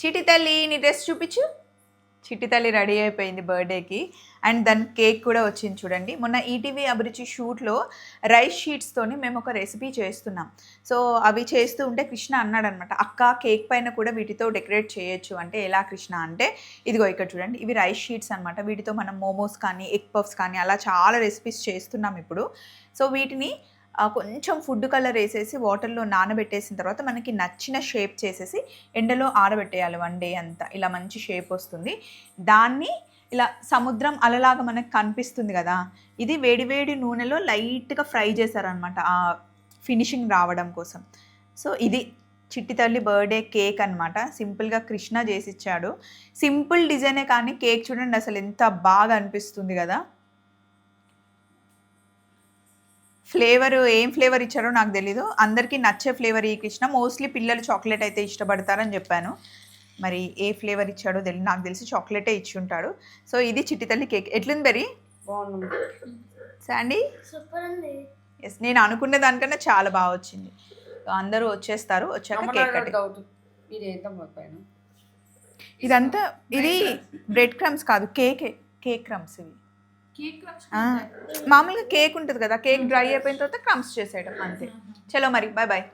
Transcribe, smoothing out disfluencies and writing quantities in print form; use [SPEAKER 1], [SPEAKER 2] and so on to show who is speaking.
[SPEAKER 1] చిట్టి తల్లి నీ డ్రెస్ చూపించు. చిట్టి తల్లి రెడీ అయిపోయింది బర్త్డేకి. అండ్ దాని కేక్ కూడా వచ్చింది చూడండి. మొన్న ఈటీవీ అభిరుచి షూట్లో రైస్ షీట్స్తోని మేము ఒక రెసిపీ చేస్తున్నాం. సో అవి చేస్తూ ఉంటే కృష్ణ అన్నాడనమాట, అక్క కేక్ పైన కూడా వీటితో డెకరేట్ చేయొచ్చు అంటే ఎలా కృష్ణ అంటే, ఇదిగో ఇక్కడ చూడండి, ఇవి రైస్ షీట్స్ అనమాట. వీటితో మనం మోమోస్ కానీ ఎగ్ పఫ్స్ కానీ అలా చాలా రెసిపీస్ చేస్తున్నాం ఇప్పుడు. సో వీటిని కొంచెం ఫుడ్ కలర్ వేసేసి వాటర్లో నానబెట్టేసిన తర్వాత మనకి నచ్చిన షేప్ చేసేసి ఎండలో ఆరబెట్టేయాలి 1 డే అంతా. ఇలా మంచి షేప్ వస్తుంది. దాన్ని ఇలా సముద్రం అలలాగా మనకు కనిపిస్తుంది కదా, ఇది వేడివేడి నూనెలో లైట్గా ఫ్రై చేశారనమాట ఆ ఫినిషింగ్ రావడం కోసం. సో ఇది చిట్టి తల్లి బర్త్డే కేక్ అనమాట. సింపుల్గా కృష్ణ చేసిచ్చాడు. సింపుల్ డిజైనే కానీ కేక్ చూడండి అసలు ఎంత బాగా అనిపిస్తుంది కదా. ఫ్లేవర్ ఏం ఫ్లేవర్ ఇచ్చారో నాకు తెలీదు. అందరికీ నచ్చే ఫ్లేవర్ ఈ కృష్ణ. మోస్ట్లీ పిల్లలు చాక్లెట్ అయితే ఇష్టపడతారని చెప్పాను. మరి ఏ ఫ్లేవర్ ఇచ్చాడో తెలియదు, నాకు తెలిసి చాక్లెటే ఇచ్చి ఉంటాడు. సో ఇది చిట్టి తల్లి కేక్. ఎట్లుంది బెరీ?
[SPEAKER 2] బాగుంది
[SPEAKER 1] శాండీ.
[SPEAKER 3] సూపర్ ఉంది.
[SPEAKER 1] ఎస్, నేను అనుకునే దానికన్నా చాలా బాగా వచ్చింది. అందరూ వచ్చేస్తారు, వచ్చాక కేక్ కట్. ఇదంతా ఇది బ్రెడ్ క్రమ్స్ కాదు, కేక్ క్రమ్స్ ఇవి. మామూలుగా కేక్ ఉంటుంది కదా, కేక్ డ్రై అయిపోయిన తర్వాత క్రమ్స్ చేసేయడం అంతే. చలో మరి బాయ్ బాయ్.